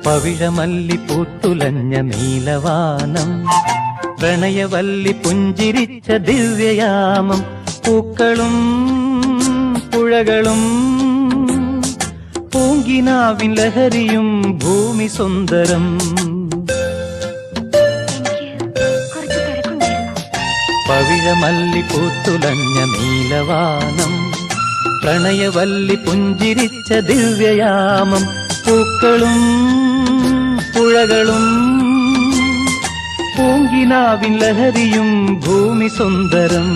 പവിഴമല്ലി പൂത്തുലഞ്ഞ നീലവാനം, പ്രണയവല്ലി പുഞ്ചിരിച്ച ദിവ്യയാമം. പൂക്കളും പുഴകളും പൂങ്കിനാവിൻ ലഹരിയും ഭൂമി സുന്ദരം. പവിഴമല്ലി പൂത്തുലഞ്ഞ നീലവാനം, പ്രണയവല്ലി പുഞ്ചിരിച്ച ദിവ്യയാമം. പൂക്കളും പുഴകളും പൂങ്കിനാവിൻ ലഹരിയും ഭൂമി സുന്ദരം.